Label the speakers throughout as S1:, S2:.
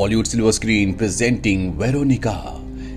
S1: Bollywood silver screen presenting Veronica.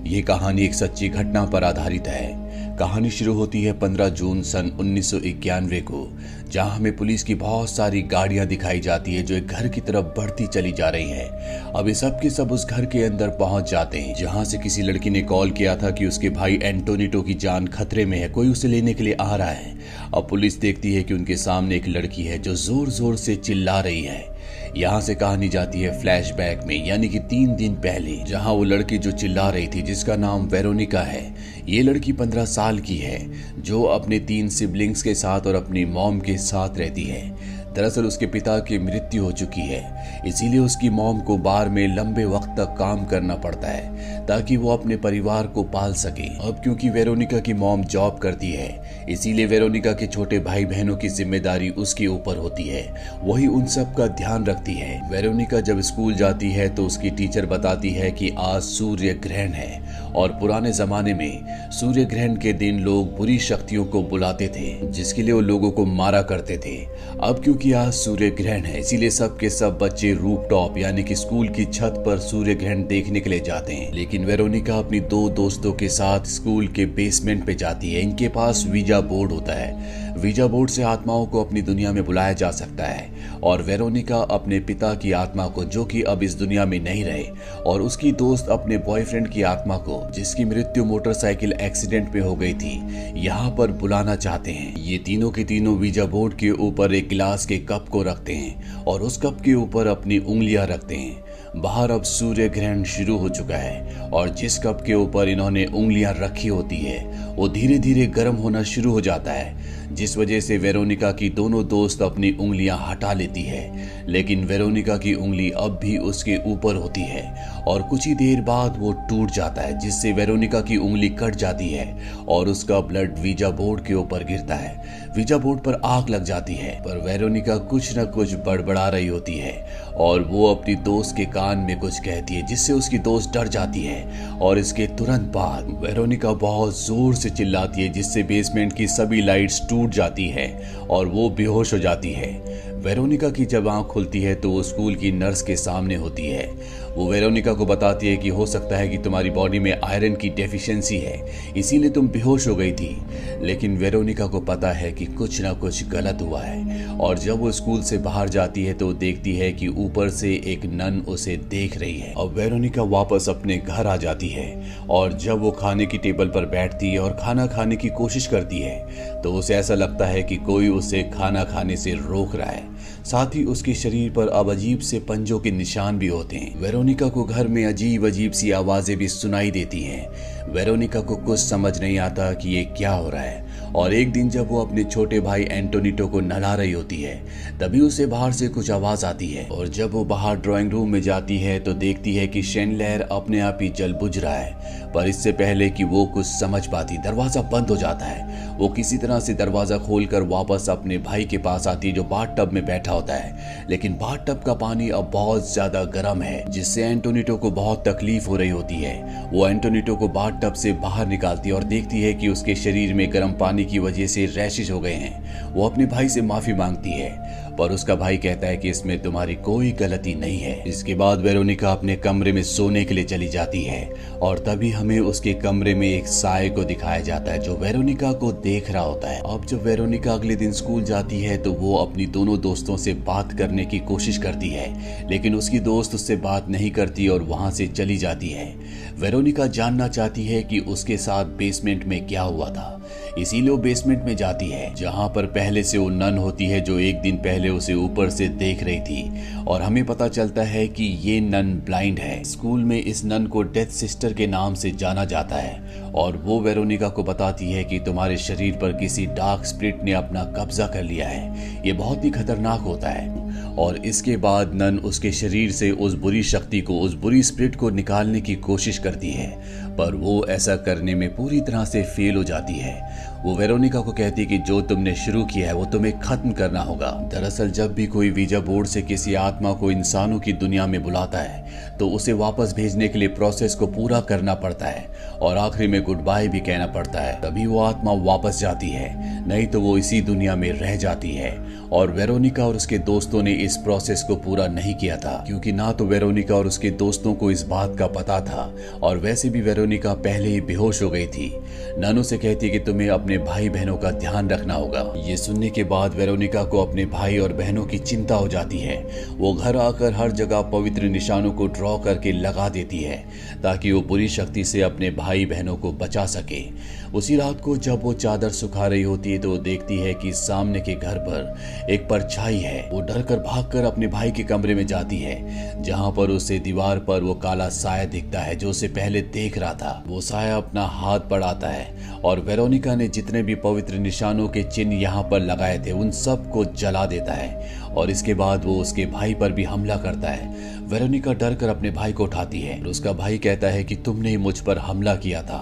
S1: ये कहानी एक सच्ची घटना पर आधारित है। कहानी शुरू होती है 15 जून सन 1991 को, जहां हमें पुलिस की बहुत सारी गाड़ियां दिखाई जाती है जो एक घर की तरफ बढ़ती चली जा रही हैं। अब ये सब के सब उस घर के अंदर पहुंच जाते हैं जहां से किसी लड़की ने कॉल किया था कि उसके भाई एंटोनिटो की जान खतरे में है, कोई उसे लेने के लिए आ रहा है। अब पुलिस देखती है कि उनके सामने एक लड़की है जो जोर जोर से चिल्ला रही है। यहाँ से कहानी जाती है फ्लैशबैक में, यानी कि 3 दिन पहले, जहाँ वो लड़की जो चिल्ला रही थी जिसका नाम वेरोनिका है। ये लड़की 15 साल की है जो अपने 3 सिबलिंग्स के साथ और अपनी मॉम के साथ रहती है। दरअसल उसके पिता की मृत्यु हो चुकी है, इसीलिए उसकी मॉम को बार में लंबे वक्त तक काम करना पड़ता है ताकि वो अपने परिवार को पाल सके। अब क्योंकि वेरोनिका की मॉम जॉब करती है, इसीलिए वेरोनिका के छोटे भाई बहनों की जिम्मेदारी उसके ऊपर होती है। वही उन सब का ध्यान रखती है। वेरोनिका जब स्कूल जाती है तो उसकी टीचर बताती है कि आज सूर्य ग्रहण है और पुराने जमाने में सूर्य ग्रहण के दिन लोग बुरी शक्तियों को बुलाते थे, जिसके लिए वो लोगों को मारा करते थे। अब क्योंकि आज सूर्य ग्रहण है, इसीलिए सब के सब बच्चे रूफटॉप यानी कि स्कूल की छत पर सूर्य ग्रहण देखने के लिए जाते हैं। लेकिन वेरोनिका अपनी 2 दोस्तों के साथ स्कूल के बेसमेंट पे जाती है। इनके पास वीजा बोर्ड होता है। वीजा बोर्ड से आत्माओं को अपनी दुनिया में बुलाया जा सकता है और वेरोनिका अपने पिता की आत्मा को, जो कि अब इस दुनिया में नहीं रहे, और उसकी दोस्त अपने बॉयफ्रेंड की आत्मा को, जिसकी मृत्यु मोटरसाइकिल एक्सीडेंट में हो गई थी, यहाँ पर बुलाना चाहते हैं। ये तीनों के तीनों वीजा बोर्ड के ऊपर एक गिलास के कप को रखते हैं और उस कप के ऊपर अपनी उंगलियां रखते हैं। बाहर अब सूर्य ग्रहण शुरू हो चुका है और जिस कप के ऊपर इन्होंने उंगलियां रखी होती है वो धीरे धीरे गर्म होना शुरू हो जाता है, जिस वजह से वेरोनिका की दोनों दोस्त अपनी उंगलियां हटा लेती है। लेकिन वेरोनिका की उंगली अब भी उसके ऊपर होती है और कुछ ही देर बाद वो टूट जाता है, जिससे वेरोनिका की उंगली कट जाती है और उसका ब्लड वीजा बोर्ड के ऊपर गिरता है। वीजा बोर्ड पर आग लग जाती है, पर वेरोनिका कुछ न कुछ बड़बड़ा रही होती है और वो अपनी दोस्त के कान में कुछ कहती है, जिससे उसकी दोस्त डर जाती है और इसके तुरंत बाद वेरोनिका बहुत जोर से चिल्लाती है, जिससे बेसमेंट की सभी लाइट्स टूट जाती है और वो बेहोश हो जाती है। वेरोनिका की जब आंख खुलती है तो वो स्कूल की नर्स के सामने होती है। वो वेरोनिका को बताती है कि हो सकता है कि तुम्हारी बॉडी में आयरन की डेफिशिएंसी है, इसीलिए तुम बेहोश हो गई थी। लेकिन वेरोनिका को पता है कि कुछ ना कुछ गलत हुआ है और जब वो स्कूल से बाहर जाती है तो देखती है कि ऊपर से एक नन उसे देख रही है। अब वेरोनिका वापस अपने घर आ जाती है और जब वो खाने की टेबल पर बैठती है और खाना खाने की कोशिश करती है तो उसे ऐसा लगता है कि कोई उसे खाना खाने से रोक रहा है। साथ ही उसके शरीर पर अब अजीब से पंजों के निशान भी होते हैं। वेरोनिका को घर में अजीब अजीब सी आवाजें भी सुनाई देती हैं। वेरोनिका को कुछ समझ नहीं आता कि ये क्या हो रहा है और एक दिन जब वो अपने छोटे भाई एंटोनिटो को नहला रही होती है तभी उसे बाहर से कुछ आवाज आती है और जब वो बाहर ड्राइंग रूम में जाती है तो देखती है कि शैंडलियर अपने आप ही जल बुझ रहा है। पर इससे पहले कि वो कुछ समझ पाती, दरवाजा बंद हो जाता है। वो किसी तरह से दरवाजा खोलकर वापस अपने भाई के पास आती है जो बाथटब में बैठा होता है। लेकिन बाथटब का पानी अब बहुत ज्यादा गर्म है, जिससे एंटोनिटो को बहुत तकलीफ हो रही होती है। वो एंटोनिटो को बाथटब से बाहर निकालती है और देखती है कि उसके शरीर में गर्म पानी की वजह से रैशेज हो गए हैं। वो अपने भाई से माफी मांगती है पर उसका भाई कहता है कि इसमें तुम्हारी कोई गलती नहीं है। इसके बाद वेरोनिका अपने कमरे में सोने के लिए चली जाती है और तभी हमें उसके कमरे में एक साए को दिखाया जाता है जो वेरोनिका को देख रहा होता है। अब जब वेरोनिका अगले दिन स्कूल जाती है तो वो अपनी दोनों दोस्तों से बात करने की कोशिश करती है, लेकिन उसकी दोस्त उससे बात नहीं करती और वहां से चली जाती है। वेरोनिका जानना चाहती है कि उसके साथ बेसमेंट में क्या हुआ था, इसीलिए वो बेसमेंट में जाती है जहां पर पहले से वो नन होती है जो एक दिन पहले उसे ऊपर से देख रही थी। और हमें पता चलता है कि ये नन ब्लाइंड है। स्कूल में इस नन को डेथ सिस्टर के नाम से जाना जाता है और वो वेरोनिका को बताती है कि तुम्हारे शरीर पर किसी डार्क स्पिरिट ने अपना कब्जा कर लिया है, ये बहुत ही खतरनाक होता है। और इसके बाद नन उसके शरीर से उस बुरी शक्ति को, उस बुरी स्पिरिट को निकालने की कोशिश करती है, पर वो ऐसा करने में पूरी तरह से फेल हो जाती है। वो वेरोनिका को कहती कि जो तुमने शुरू किया है वो तुम्हें खत्म करना होगा। दरअसल जब भी कोई वीजा बोर्ड से किसी आत्मा को इंसानों की दुनिया में बुलाता है तो उसे वापस भेजने के लिए प्रोसेस को पूरा करना पड़ता है और आखिरी में गुड बाय भी कहना पड़ता है, तभी वो आत्मा वापस जाती है, नहीं तो वो इसी दुनिया में रह जाती है। और वेरोनिका और उसके दोस्तों ने इस प्रोसेस को पूरा नहीं किया था, क्योंकि ना तो वेरोनिका और उसके दोस्तों को इस बात का पता था और वैसे भी वेरोनिका पहले ही बेहोश हो गई थी। नानू से कहती कि तुम्हें अपने भाई बहनों का ध्यान रखना होगा। ये सुनने के बाद वेरोनिका को अपने भाई और बहनों की चिंता हो जाती है। वो घर आकर हर जगह पवित्र निशानों को ड्रॉ करके लगा देती है ताकि वो बुरी शक्ति से अपने भाई बहनों को बचा सके। उसी रात को जब वो चादर सुखा रही होती है तो वो देखती है कि सामने के घर पर एक परछाई है। वो डरकर भागकर अपने भाई के कमरे में जाती है, जहां पर उसे दीवार पर वो काला साया दिखता है जो उसे पहले देख रहा था। वो साया अपना हाथ बढ़ाता है और वेरोनिका ने जितने भी पवित्र निशानों के चिन्ह यहाँ पर लगाए थे उन सब को जला देता है और इसके बाद वो उसके भाई पर भी हमला करता है। वेरोनिका डर कर अपने भाई को उठाती है और उसका भाई कहता है कि तुमने ही मुझ पर हमला किया था।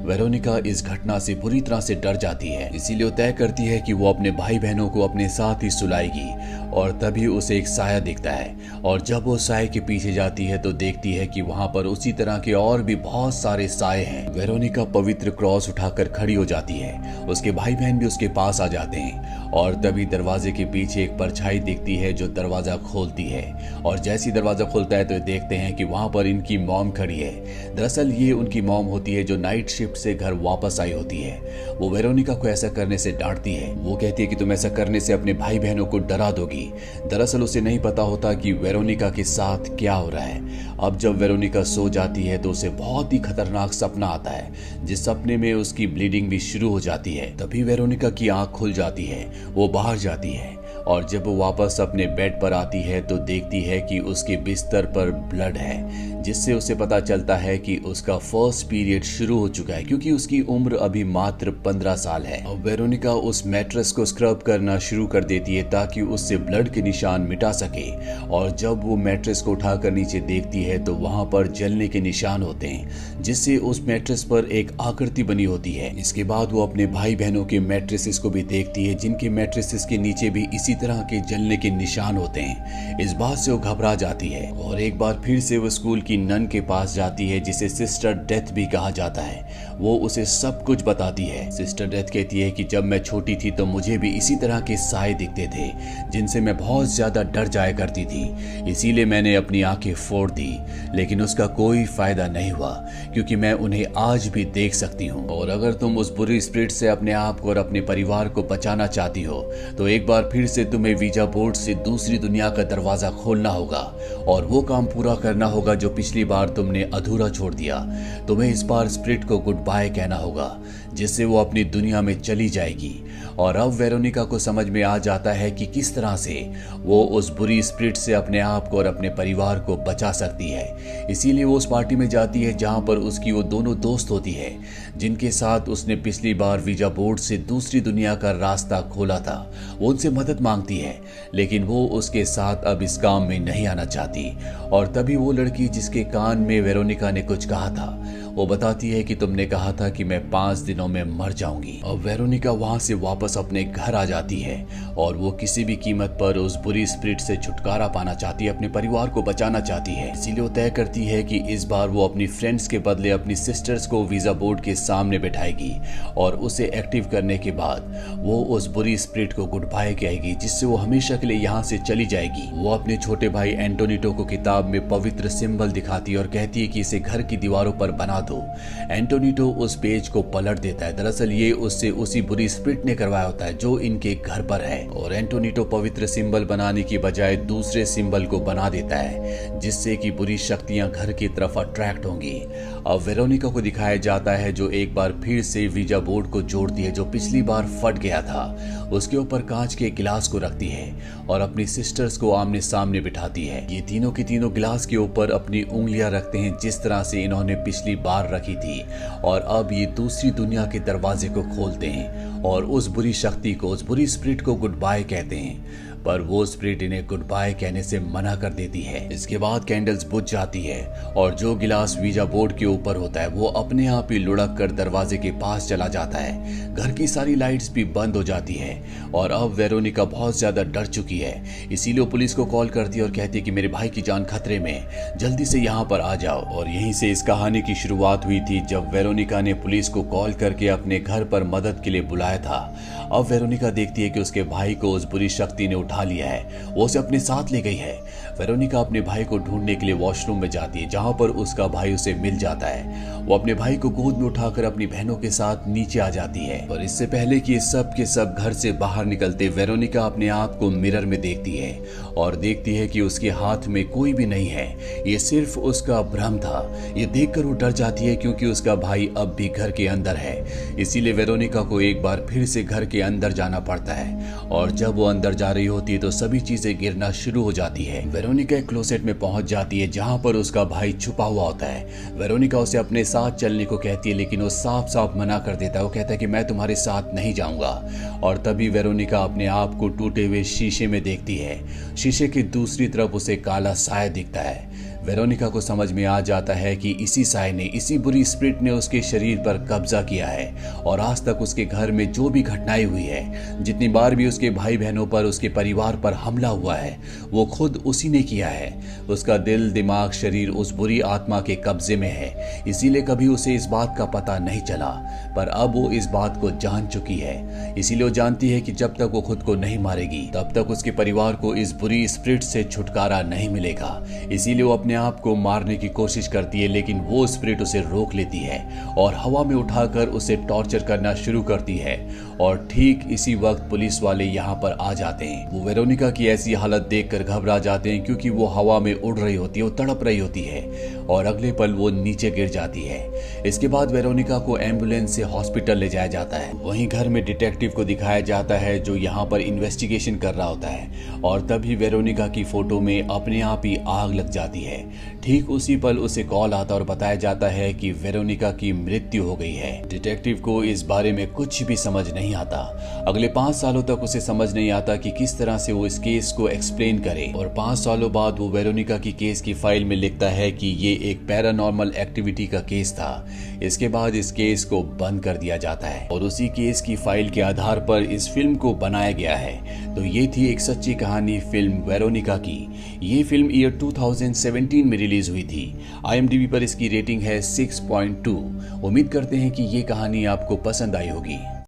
S1: वेरोनिका इस घटना से बुरी तरह से डर जाती है, इसीलिए वो तय करती है कि वो अपने भाई बहनों को अपने साथ ही सुलाएगी। और तभी उसे एक साया दिखता है और जब वो साये के पीछे जाती है तो देखती है कि वहां पर उसी तरह के और भी बहुत सारे साये हैं। वेरोनिका पवित्र क्रॉस उठाकर खड़ी हो जाती है, उसके भाई बहन भी उसके पास आ जाते हैं और तभी दरवाजे के पीछे एक परछाई दिखती है जो दरवाजा खोलती है और जैसी दरवाजा खुलता है तो देखते हैं कि वहां पर इनकी मॉम खड़ी है। दरअसल ये उनकी मॉम होती है जो नाइट शिफ्ट से घर वापस आई होती है। वो वेरोनिका को ऐसा करने से डांटती है। वो कहती है कि तुम ऐसा करने से अपने भाई बहनों को डरा दोगी। दरअसल उसे नहीं पता होता कि वेरोनिका के साथ क्या हो रहा है। अब जब वेरोनिका सो जाती है तो उसे बहुत ही खतरनाक सपना आता है, जिस सपने में उसकी ब्लीडिंग भी शुरू हो जाती है। तभी वेरोनिका की आंख खुल जाती है, वो बाहर जाती है और जब वो वापस अपने बेड पर आती है तो देखती है कि उसके बिस्तर पर ब्लड है, जिससे उसे पता चलता है कि उसका फर्स्ट पीरियड शुरू हो चुका है, क्योंकि उसकी उम्र अभी मात्र 15 साल है। अब वेरोनिका उस मैट्रेस को स्क्रब करना शुरू कर देती है ताकि उससे ब्लड के निशान मिटा सके और जब वो मैट्रेस को उठाकर नीचे देखती है तो वहां पर जलने के निशान होते हैं, जिससे उस मैट्रेस पर एक आकृति बनी होती है। इसके बाद वो अपने भाई बहनों के मैट्रेसेस को भी देखती है, जिनके मैट्रेसेस के नीचे भी इसी तरह के जलने के निशान होते हैं। इस बात से वो घबरा जाती है और एक बार फिर से वो स्कूल की नन के पास जाती है, जिसे सिस्टर डेथ भी कहा जाता है। वो उसे सब कुछ बताती है। सिस्टर डेथ कहती है कि जब मैं छोटी थी तो मुझे भी इसी तरह के साए दिखते थे, जिनसे मैं बहुत ज्यादा डर जाया करती थी, इसीलिए मैंने अपनी आंखें फोड़ दी, लेकिन उसका कोई फायदा नहीं हुआ क्योंकि मैं उन्हें आज भी देख सकती हूँ। और अगर तुम उस बुरी स्पिरिट से अपने आप को और अपने परिवार को बचाना चाहती हो तो एक बार फिर से तुम्हें वीजा बोर्ड से दूसरी दुनिया का दरवाजा खोलना होगा और वो काम पूरा करना होगा जो पिछली बार तुमने अधूरा छोड़ दिया। तुम्हें इस बार स्पिरिट को गुड बाय कहना होगा, जिससे वो अपनी दुनिया में चली जाएगी। और अब वेरोनिका को समझ में आ जाता है कि किस तरह से वो उस बुरी स्पिरिट से अपने आप को और अपने परिवार को बचा सकती है। इसीलिए वो उस पार्टी में जाती है जहां पर उसकी वो दोनों दोस्त होती है, जिनके साथ उसने पिछली बार वीजा बोर्ड से दूसरी दुनिया का रास्ता खोला था। वो उनसे मदद मांगती है, लेकिन वो उसके साथ अब इस काम में नहीं आना चाहती। और तभी वो लड़की जिसके कान में वेरोनिका ने कुछ कहा था, वो बताती है कि तुमने कहा था कि मैं 5 दिनों में मर जाऊंगी। अब वेरोनिका वहां से वापस अपने घर आ जाती है और वो किसी भी कीमत पर उस बुरी स्पिरिट से छुटकारा पाना चाहती है, अपने परिवार को बचाना चाहती है। इसीलिए वो तय करती है कि इस बार वो अपनी फ्रेंड्स के बदले अपनी सिस्टर्स को वीजा बोर्ड के सामने बैठाएगी और उसे एक्टिव करने के बाद वो उस बुरी स्पिरिट को गुड बाय कहेगी, जिससे वो हमेशा के लिए यहाँ से चली जाएगी। वो अपने छोटे भाई एंटोनिटो को किताब में पवित्र सिंबल दिखाती है और कहती है कि इसे घर की दीवारों पर बना दो। एंटोनिटो उस पेज को पलट देता है। दरअसल ये उससे उसी बुरी स्पिरिट ने करवाया होता है जो इनके घर पर है। और एंटोनिटो पवित्र सिंबल बनाने की बजाय दूसरे सिंबल को बना देता है, जिससे कि बुरी शक्तियां घर की तरफ अट्रैक्ट होंगी। अब वेरोनिका को दिखाया जाता है जो एक बार फिर से वीजा बोर्ड को जोड़ती है, जो पिछली बार फट गया था। उसके ऊपर कांच के गिलास को रखती है और अपनी सिस्टर्स को आमने सामने बिठाती है। ये तीनों की तीनों गिलास के ऊपर अपनी उंगलियां रखते हैं, जिस तरह से इन्होंने पिछली बार रखी थी। और अब ये दूसरी दुनिया के दरवाजे को खोलते हैं और उस बुरी शक्ति को, उस बुरी स्पिरिट को गुड बाय कहते हैं। पर वो स्पिरिट इन्हें गुड बाय कहने से मना कर देती है। इसके बाद कैंडल्स बुझ जाती है और जो गिलास वीजा बोर्ड के ऊपर होता है वो अपने आप ही लुढ़क कर दरवाजे के पास चला जाता है। घर की सारी लाइट्स भी बंद हो जाती है और अब वेरोनिका बहुत ज्यादा डर चुकी है, इसीलिए पुलिस को कॉल करती है और कहती है कि मेरे भाई की जान खतरे में, जल्दी से यहाँ पर आ जाओ। और यहीं से इस कहानी की शुरुआत हुई थी जब वेरोनिका ने पुलिस को कॉल करके अपने घर पर मदद के लिए बुलाया था। अब वेरोनिका देखती है कि उसके भाई को उस बुरी शक्ति ने उठा लिया है, वो उसे अपने साथ ले गई है। वेरोनिका अपने भाई को ढूंढने के लिए वॉशरूम में जाती है जहां पर उसका भाई उसे मिल जाता है। वो अपने भाई को गोद में उठाकर अपनी बहनों के साथ नीचे आ जाती है। और इससे पहले कि सब के सब घर से बाहर निकलते, वेरोनिका अपने आप को मिरर में देखती है और देखती है कि उसके हाथ में कोई भी नहीं है, ये सिर्फ उसका भ्रम था। ये देखकर वो डर जाती है क्योंकि उसका भाई अब भी घर के अंदर है, इसीलिए वेरोनिका को एक बार फिर से घर के अंदर जाना पड़ता है। और जब वो अंदर जा रही होती है तो सभी चीजें गिरना शुरू हो जाती है। वेरोनिका एक क्लोसेट में पहुंच जाती है जहां पर उसका भाई छुपा हुआ होता है। वेरोनिका उसे अपने साथ चलने को कहती है लेकिन वो साफ साफ मना कर देता है। वो कहता है कि मैं तुम्हारे साथ नहीं जाऊंगा। और तभी वेरोनिका अपने आप को टूटे हुए शीशे में देखती है। शीशे की दूसरी तरफ उसे काला साया दिखता है। वेरोनिका को समझ में आ जाता है कि इसी साय ने, इसी बुरी स्पिरिट ने उसके शरीर पर कब्जा किया है और आज तक उसके घर में जो भी घटनाएं हुई है, जितनी बार भी उसके भाई बहनों पर, उसके परिवार पर हमला हुआ है, वो खुद उसी ने किया है। उसका दिल, दिमाग, शरीर उस बुरी आत्मा के कब्जे में है, इसीलिए कभी उसे इस बात का पता नहीं चला, पर अब वो इस बात को जान चुकी है। इसीलिए वो जानती है कि जब तक वो खुद को नहीं मारेगी तब तक उसके परिवार को इस बुरी स्पिरिट से छुटकारा नहीं मिलेगा। इसीलिए वो अपने आप को मारने की कोशिश करती है लेकिन वो स्पिरिट उसे रोक लेती है और हवा में उठाकर उसे टॉर्चर करना शुरू करती है। और ठीक इसी वक्त पुलिस वाले यहाँ पर आ जाते हैं। वो वेरोनिका की ऐसी हालत देखकर घबरा जाते हैं क्योंकि वो हवा में उड़ रही होती है, वो तड़प रही होती है और अगले पल वो नीचे गिर जाती है। इसके बाद वेरोनिका को एम्बुलेंस से हॉस्पिटल ले जाया जाता है। वहीं घर में डिटेक्टिव को दिखाया जाता है जो यहाँ पर इन्वेस्टिगेशन कर रहा होता है और तभी वेरोनिका की फोटो में अपने आप ही आग लग जाती है। ठीक उसी पल उसे कॉल आता और बताया जाता है कि वेरोनिका की मृत्यु हो गई है। डिटेक्टिव को इस बारे में कुछ भी समझ नहीं आता। अगले 5 सालों तक उसे समझ नहीं आता कि किस तरह से वो इस केस को एक्सप्लेन करे और 5 सालों बाद वो वेरोनिका की केस की फाइल में लिखता है कि ये एक पैरानॉर्मल एक्टिविटी का केस था। इसके बाद इस केस को बंद कर दिया जाता है और उसी केस की फाइल के आधार पर इस फिल्म को बनाया गया है। तो ये थी एक सच्ची कहानी फिल्म वेरोनिका की। ये फिल्म ईयर 2017 में रिलीज हुई थी। IMDb पर इसकी रेटिंग है 6.2। उम्मीद करते हैं कि ये कहानी आपको पसंद आई होगी।